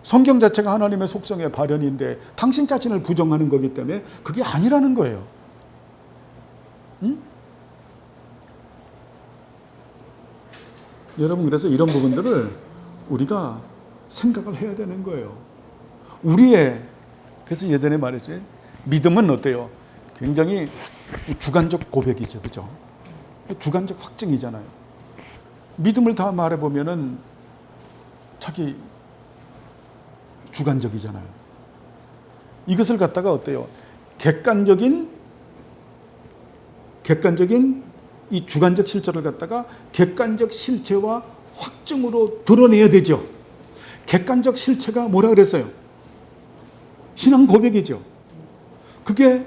성경 자체가 하나님의 속성의 발현인데 당신 자신을 부정하는 거기 때문에 그게 아니라는 거예요. 응? 여러분, 그래서 이런 부분들을 우리가 생각을 해야 되는 거예요. 그래서 예전에 말했어요. 믿음은 어때요? 굉장히 주관적 고백이죠. 그죠? 주관적 확증이잖아요. 믿음을 다 말해보면은 자기 주관적이잖아요. 이것을 갖다가 어때요? 객관적인 이 주관적 실체를 갖다가 객관적 실체와 확증으로 드러내야 되죠. 객관적 실체가 뭐라 그랬어요? 신앙 고백이죠. 그게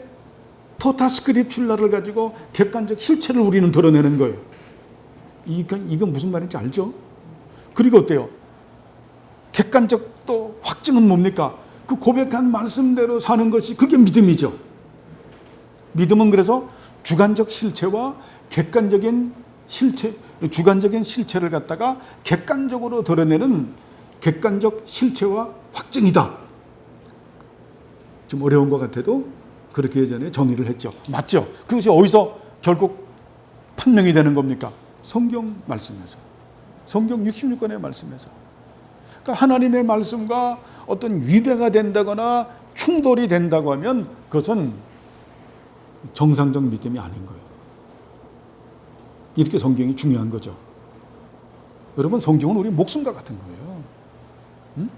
토타 스크립출라를 가지고 객관적 실체를 우리는 드러내는 거예요. 이건 무슨 말인지 알죠? 그리고 어때요? 객관적 또 확증은 뭡니까? 그 고백한 말씀대로 사는 것이 그게 믿음이죠. 믿음은 그래서 주관적 실체와 객관적인 실체, 주관적인 실체를 갖다가 객관적으로 드러내는 객관적 실체와 확증이다. 좀 어려운 것 같아도 그렇게 예전에 정의를 했죠. 맞죠? 그것이 어디서 결국 판명이 되는 겁니까? 성경 말씀에서. 성경 66권의 말씀에서. 그러니까 하나님의 말씀과 어떤 위배가 된다거나 충돌이 된다고 하면 그것은 정상적 믿음이 아닌 거예요. 이렇게 성경이 중요한 거죠. 여러분, 성경은 우리 목숨과 같은 거예요. 응?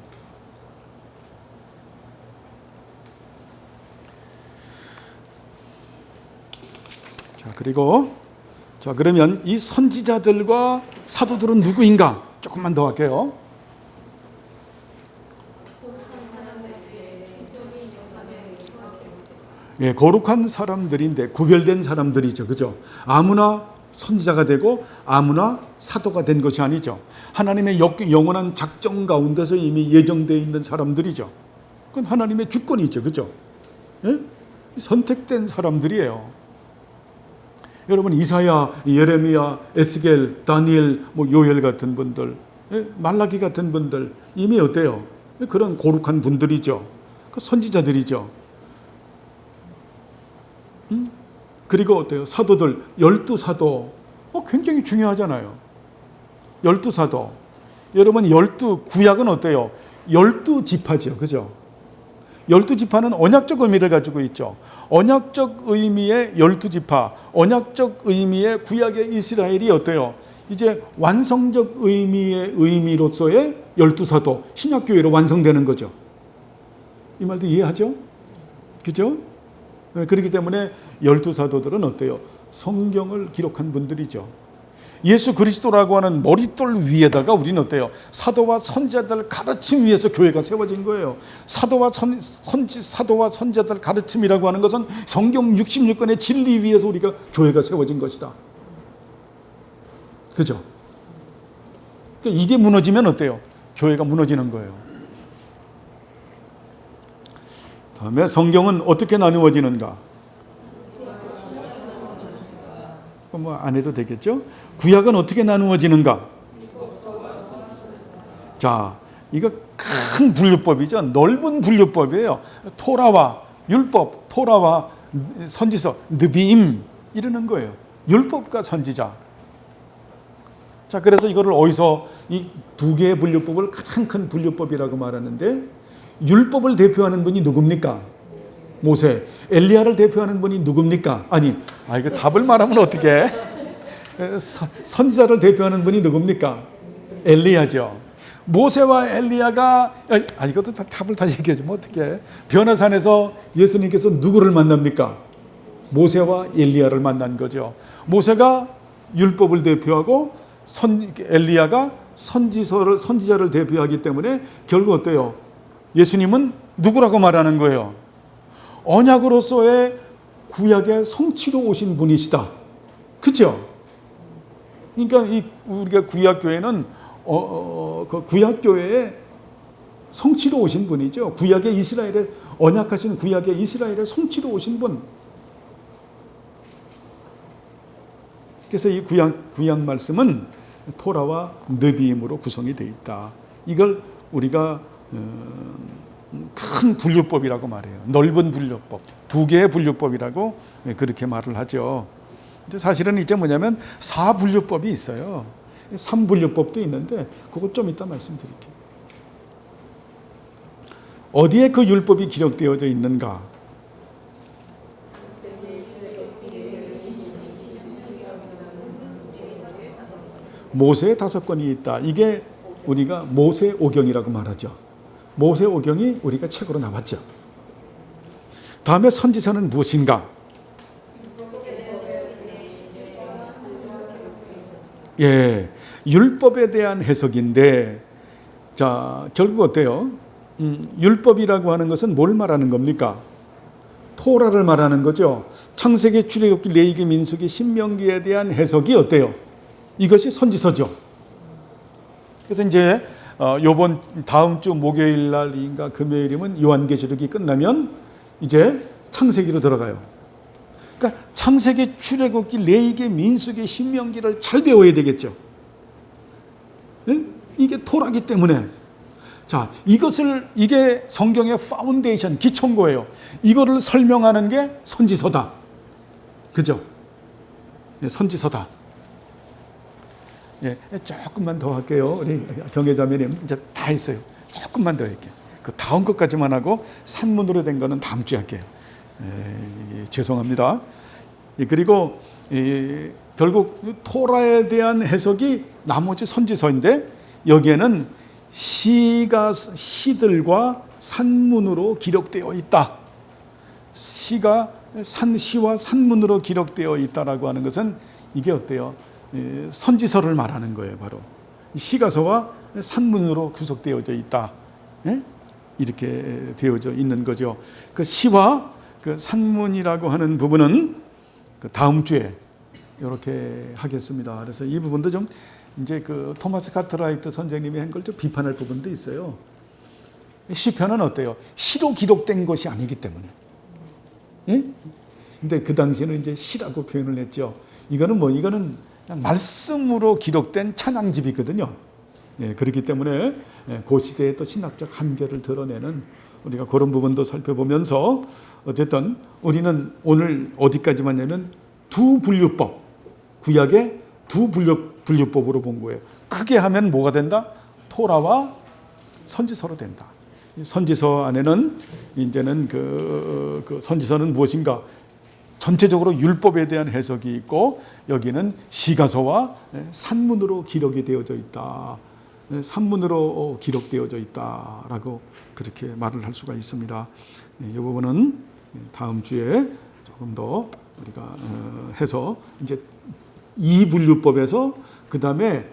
그러면 이 선지자들과 사도들은 누구인가? 조금만 더 할게요. 예, 거룩한 사람들인데 구별된 사람들이죠. 그죠? 아무나 선지자가 되고 아무나 사도가 된 것이 아니죠. 하나님의 영원한 작정 가운데서 이미 예정되어 있는 사람들이죠. 그건 하나님의 주권이죠. 그죠? 예? 선택된 사람들이에요. 여러분, 이사야, 예레미야, 에스겔, 다니엘, 요엘 같은 분들, 말라기 같은 분들 이미 어때요? 그런 거룩한 분들이죠. 그 선지자들이죠. 그리고 어때요? 사도들, 12사도 굉장히 중요하잖아요. 12사도. 여러분, 구약은 어때요? 12지파죠. 그죠? 12지파는 언약적 의미를 가지고 있죠. 언약적 의미의 12지파, 언약적 의미의 구약의 이스라엘이 어때요? 이제 완성적 의미로서의 12사도, 신약교회로 완성되는 거죠. 이 말도 이해하죠? 그죠? 그렇기 때문에 12사도들은 어때요? 성경을 기록한 분들이죠. 예수 그리스도라고 하는 머릿돌 위에다가 우리는 어때요? 사도와 선지자들 가르침 위에서 교회가 세워진 거예요. 사도와 선지자들 가르침이라고 하는 것은 성경 66권의 진리 위에서 우리가 교회가 세워진 것이다. 그죠? 그러니까 이게 무너지면 어때요? 교회가 무너지는 거예요. 다음에 성경은 어떻게 나누어지는가? 안 해도 되겠죠? 구약은 어떻게 나누어지는가? 자, 이거 큰 분류법이죠. 넓은 분류법이에요. 토라와 율법, 토라와 선지서, 느비임 이러는 거예요. 율법과 선지자. 자, 그래서 이거를 어디서 이 두 개의 분류법을 가장 큰 분류법이라고 말하는데, 율법을 대표하는 분이 누굽니까? 모세. 엘리야를 대표하는 분이 누굽니까? 이거 답을 말하면 어떡해? 선지자를 대표하는 분이 누굽니까? 엘리야죠. 모세와 엘리야가, 이것도 다 답을 다 얘기해 주면 어떡해? 변화산에서 예수님께서 누구를 만납니까? 모세와 엘리야를 만난 거죠. 모세가 율법을 대표하고 엘리야가 선지자를 대표하기 때문에 결국 어때요? 예수님은 누구라고 말하는 거예요? 언약으로서의 구약의 성취로 오신 분이시다. 그렇죠? 그러니까 우리가 구약교회는 그 구약교회의 성취로 오신 분이죠. 구약의 이스라엘의 언약하신 구약의 이스라엘의 성취로 오신 분. 그래서 이 구약 말씀은 토라와 느비임으로 구성이 되어 있다. 이걸 우리가 큰 분류법이라고 말해요. 넓은 분류법, 두 개의 분류법이라고 그렇게 말을 하죠. 사실은 이제 뭐냐면 4분류법이 있어요. 3분류법도 있는데 그것 좀 이따 말씀드릴게요. 어디에 그 율법이 기록되어져 있는가? 모세의 5권이 있다. 이게 우리가 모세오경이라고 말하죠. 모세오경이 우리가 책으로 나왔죠. 다음에 선지서는 무엇인가? 예, 율법에 대한 해석인데, 자, 결국 어때요? 율법이라고 하는 것은 뭘 말하는 겁니까? 토라를 말하는 거죠. 창세기, 출애굽기, 레위기, 민수기, 신명기에 대한 해석이 어때요? 이것이 선지서죠. 그래서 이제 요번 다음 주 목요일 날인가 금요일이면 요한계시록이 끝나면 이제 창세기로 들어가요. 그러니까 창세기, 출애굽기, 레위기, 민수기, 신명기를 잘 배워야 되겠죠. 네? 이게 토라기 때문에. 자, 이게 성경의 파운데이션, 기초인 거예요. 이거를 설명하는 게 선지서다. 그죠? 네, 선지서다. 예, 조금만 더 할게요. 우리 경혜자매님 이제 다 했어요. 조금만 더 할게요. 그 다음 것까지만 하고 산문으로 된 거는 다음 주에 할게요. 죄송합니다. 그리고 결국 토라에 대한 해석이 나머지 선지서인데 여기에는 시들과 산문으로 기록되어 있다. 시와 산문으로 기록되어 있다라고 하는 것은 이게 어때요? 선지서를 말하는 거예요. 바로 시가서와 산문으로 구속되어져 있다. 이렇게 되어져 있는 거죠. 그 시와 그 산문이라고 하는 부분은 그 다음 주에 이렇게 하겠습니다. 그래서 이 부분도 좀 이제 그 토마스 카트라이트 선생님이 한 걸 좀 비판할 부분도 있어요. 시편은 어때요? 시로 기록된 것이 아니기 때문에. 근데 그 당시에는 이제 시라고 표현을 했죠. 이거는 그냥 말씀으로 기록된 찬양집이거든요. 그렇기 때문에 그 시대의 또 신학적 한계를 드러내는 우리가 그런 부분도 살펴보면서 어쨌든 우리는 오늘 어디까지만 냐면 두 분류법, 구약의 두 분류법으로 본 거예요. 크게 하면 뭐가 된다? 토라와 선지서로 된다. 선지서 안에는 이제는 그 선지서는 무엇인가? 전체적으로 율법에 대한 해석이 있고 여기는 시가서와 산문으로 기록이 되어져 있다. 산문으로 기록되어져 있다라고 그렇게 말을 할 수가 있습니다. 이 부분은 다음 주에 조금 더 우리가 해서 이제 이분류법에서 그 다음에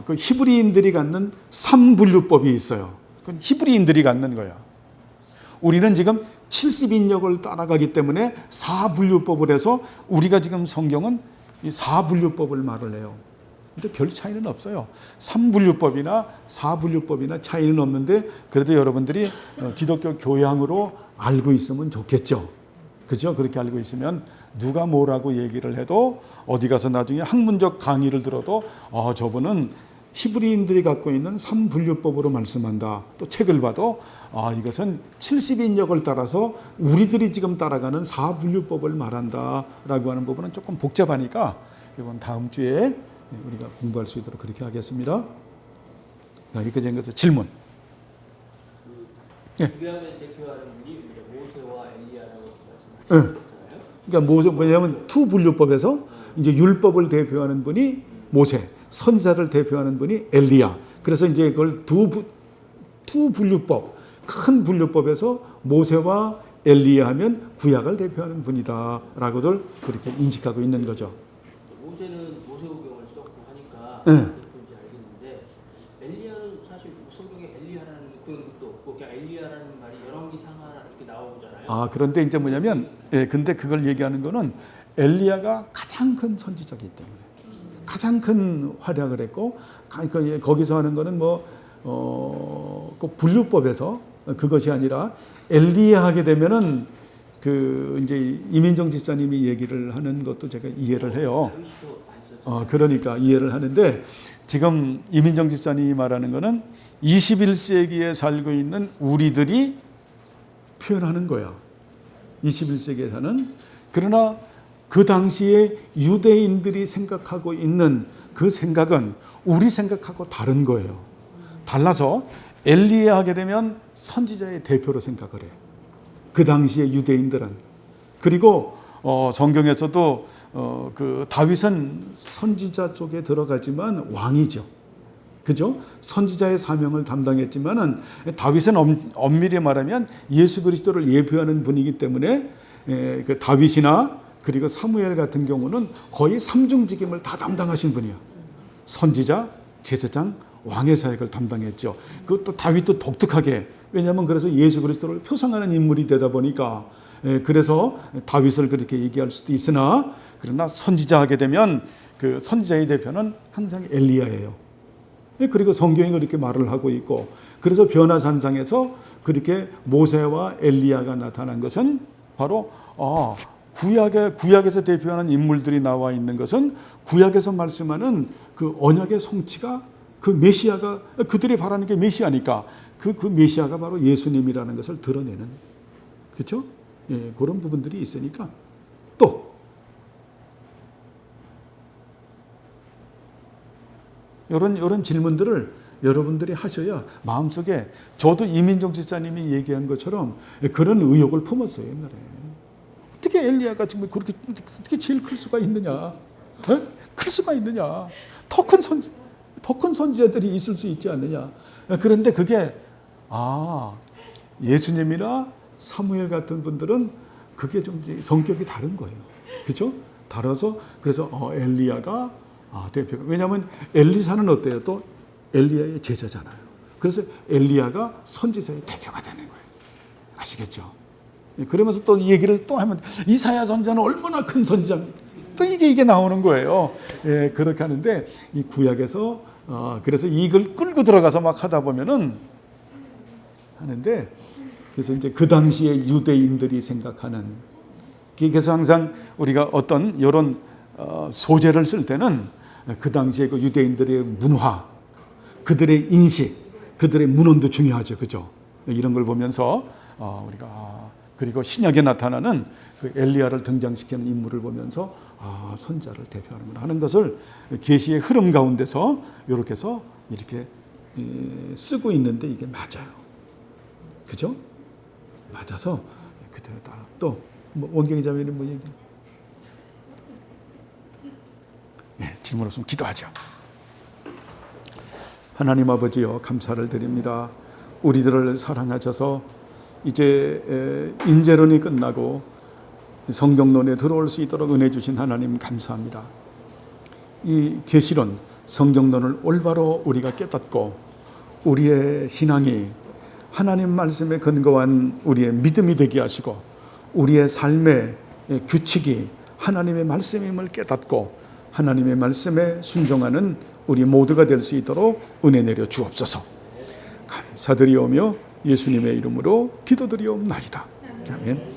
그 히브리인들이 갖는 3분류법이 있어요. 그건 히브리인들이 갖는 거야. 우리는 지금 70인역을 따라가기 때문에 4분류법을 해서 우리가 지금 성경은 이 4분류법을 말을 해요. 근데 별 차이는 없어요. 3분류법이나 4분류법이나 차이는 없는데 그래도 여러분들이 기독교 교양으로 알고 있으면 좋겠죠. 그죠? 그렇게 알고 있으면 누가 뭐라고 얘기를 해도 어디 가서 나중에 학문적 강의를 들어도 저분은 히브리인들이 갖고 있는 3분류법으로 말씀한다. 또 책을 봐도 이것은 70인역을 따라서 우리들이 지금 따라가는 4분류법을 말한다라고 하는 부분은 조금 복잡하니까 이번 다음 주에 우리가 공부할 수 있도록 그렇게 하겠습니다. 여기까지 한 것은 질문. 구약을 대표하는 분이 모세와 엘리야라고 말씀하셨잖아요. 그러니까 뭐냐면 투 분류법에서 이제 율법을 대표하는 분이 모세, 선지자를 대표하는 분이 엘리야. 그래서 이제 그걸 투 분류법, 큰 분류법에서 모세와 엘리야 하면 구약을 대표하는 분이다라고들 그렇게 인식하고 있는 거죠. 모세는 모세오경을 썼고 하니까 대표인지 알겠는데 엘리야는 사실 성경에 엘리야라는 그런 것도 없고 그냥 엘리야라는 말이 열왕기상하 이렇게 나오잖아요. 그런데 이제 뭐냐면 근데 그걸 얘기하는 거는 엘리야가 가장 큰 선지자이기 때문에 가장 큰 활약을 했고 거기서 하는 거는 그 분류법에서 그것이 아니라 엘리야 하게 되면은 그 이제 이민정 집사님이 얘기를 하는 것도 제가 이해를 해요. 있었죠. 그러니까 이해를 하는데 지금 이민정 집사님이 말하는 거는 21세기에 살고 있는 우리들이 표현하는 거야. 21세기에 사는. 그러나 그 당시에 유대인들이 생각하고 있는 그 생각은 우리 생각하고 다른 거예요. 달라서 엘리야 하게 되면 선지자의 대표로 생각을 해. 그 당시에 유대인들은. 그리고 성경에서도 그 다윗은 선지자 쪽에 들어가지만 왕이죠. 그죠? 선지자의 사명을 담당했지만은 다윗은 엄밀히 말하면 예수 그리스도를 예표하는 분이기 때문에 그 다윗이나 그리고 사무엘 같은 경우는 거의 삼중직임을 다 담당하신 분이야. 선지자, 제사장, 왕의 사역을 담당했죠. 그것도 다윗도 독특하게, 왜냐하면 그래서 예수 그리스도를 표상하는 인물이 되다 보니까 그래서 다윗을 그렇게 얘기할 수도 있으나, 그러나 선지자 하게 되면 그 선지자의 대표는 항상 엘리야예요. 그리고 성경이 그렇게 말을 하고 있고, 그래서 변화산상에서 그렇게 모세와 엘리야가 나타난 것은 바로 구약에서 대표하는 인물들이 나와 있는 것은 구약에서 말씀하는 그 언약의 성취가, 그 메시아가, 그들이 바라는 게 메시아니까 그 메시아가 바로 예수님이라는 것을 드러내는, 그렇죠? 예, 그런 부분들이 있으니까. 또 이런 질문들을 여러분들이 하셔야 마음속에, 저도 이민정 집사님이 얘기한 것처럼 그런 의욕을 품었어요, 옛날에. 어떻게 엘리야가 정말 그렇게 어떻게 제일 클 수가 있느냐? 클 수가 있느냐? 더 큰 선지자들이 있을 수 있지 않느냐? 그런데 그게 예수님이나 사무엘 같은 분들은 그게 좀 성격이 다른 거예요. 그렇죠? 달아서 그래서 엘리야가 대표가, 왜냐하면 엘리사는 어때요? 또 엘리야의 제자잖아요. 그래서 엘리야가 선지자의 대표가 되는 거예요. 아시겠죠? 그러면서 또 얘기를 또 하면 이사야 선지자는 얼마나 큰 선지자입니까? 또 이게 나오는 거예요. 예, 그렇게 하는데 이 구약에서 그래서 이걸 끌고 들어가서 막 하다 보면은 하는데, 그래서 이제 그 당시에 유대인들이 생각하는, 그래서 항상 우리가 어떤 이런 소재를 쓸 때는 그 당시에 그 유대인들의 문화, 그들의 인식, 그들의 문헌도 중요하죠, 그죠? 이런 걸 보면서 우리가, 그리고 신약에 나타나는 그 엘리야를 등장시키는 인물을 보면서 선자를 대표하는구나 하는 것을 계시의 흐름 가운데서 이렇게 해서 이렇게 쓰고 있는데 이게 맞아요, 그죠? 맞아서 그대로 따라. 또 원경이 자매는 뭐 얘기? 네, 질문 없으면 기도하죠. 하나님 아버지여, 감사를 드립니다. 우리들을 사랑하셔서 이제 인재론이 끝나고 성경론에 들어올 수 있도록 은혜 주신 하나님 감사합니다. 이 계시론, 성경론을 올바로 우리가 깨닫고 우리의 신앙이 하나님 말씀에 근거한 우리의 믿음이 되게 하시고, 우리의 삶의 규칙이 하나님의 말씀임을 깨닫고 하나님의 말씀에 순종하는 우리 모두가 될 수 있도록 은혜 내려 주옵소서. 감사드리오며 예수님의 이름으로 기도드리옵나이다. 아멘.